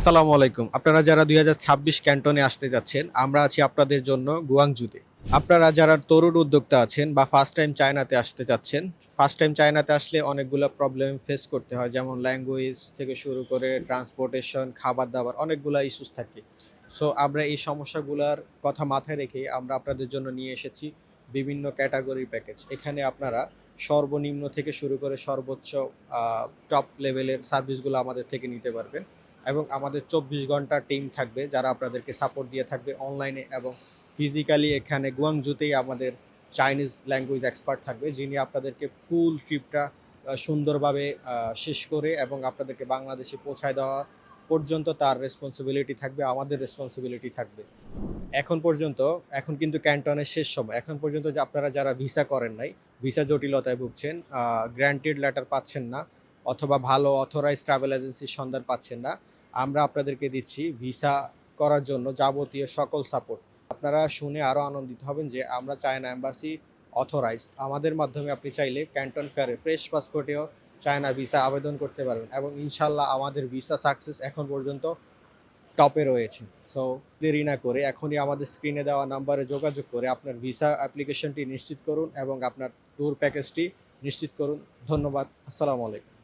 আসসালামু আলাইকুম। আপনারা যারা ২০২৬ ক্যান্টনে আসতে যাচ্ছেন, আমরা আছি আপনাদের জন্য গুয়াংজুতে। আপনারা যারা তরুণ উদ্যোক্তা আছেন বা ফার্স্ট টাইম চায়নাতে আসতে চাচ্ছেন, ফার্স্ট টাইম চায়নাতে আসলে অনেকগুলা প্রবলেম ফেস করতে হয়। যেমন ল্যাঙ্গুয়েজ থেকে শুরু করে ট্রান্সপোর্টেশন, খাবার-দাবার অনেকগুলা ইস্যুস থাকে। সো আমরা এই সমস্যাগুলার কথা মাথায় রেখেই আমরা আপনাদের জন্য নিয়ে এসেছি বিভিন্ন ক্যাটেগরির প্যাকেজ। এখানে আপনারা সর্বনিম্ন থেকে শুরু করে সর্বোচ্চ টপ লেভেলের সার্ভিসগুলো আমাদের থেকে নিতে পারবেন। এবং আমাদের ২৪ ঘন্টা টিম থাকবে যারা আপনাদেরকে সাপোর্ট দিয়ে থাকবে অনলাইনে এবং ফিজিক্যালি এখানে গুয়াংজুতেই আমাদের চাইনিজ ল্যাঙ্গুয়েজ এক্সপার্ট থাকবে যিনি আপনাদেরকে ফুল ট্রিপটা সুন্দরভাবে শেষ করে এবং আপনাদেরকে বাংলাদেশে পৌঁছায় দেওয়া পর্যন্ত তার রেসপন্সিবিলিটি থাকবে, আমাদের রেসপন্সিবিলিটি থাকবে। এখন কিন্তু ক্যান্টনের শেষ সময়। এখন পর্যন্ত যে আপনারা যারা ভিসা করেন নাই, ভিসা জটিলতায় ভুগছেন, গ্র্যান্টেড লেটার পাচ্ছেন না অথবা ভালো অথরাইজড ট্রাভেল এজেন্সির সন্ধান পাচ্ছেন না, আমরা আপনাদেরকে দিচ্ছি ভিসা করার জন্য যাবতীয় সকল সাপোর্ট। আপনারা শুনে আরও আনন্দিত হবেন যে আমরা চায়না এম্বাসি অথরাইজড। আমাদের মাধ্যমে আপনি চাইলে ক্যান্টন ফেয়ারে ফ্রেশ পাসপোর্টেও চায়না ভিসা আবেদন করতে পারবেন এবং ইনশাল্লাহ আমাদের ভিসা সাকসেস এখন পর্যন্ত টপে রয়েছে। সো দেরি না করে এখনই আমাদের স্ক্রিনে দেওয়া নাম্বারে যোগাযোগ করে আপনার ভিসা অ্যাপ্লিকেশনটি নিশ্চিত করুন এবং আপনার ট্যুর প্যাকেজটি নিশ্চিত করুন। ধন্যবাদ। আসসালামু আলাইকুম।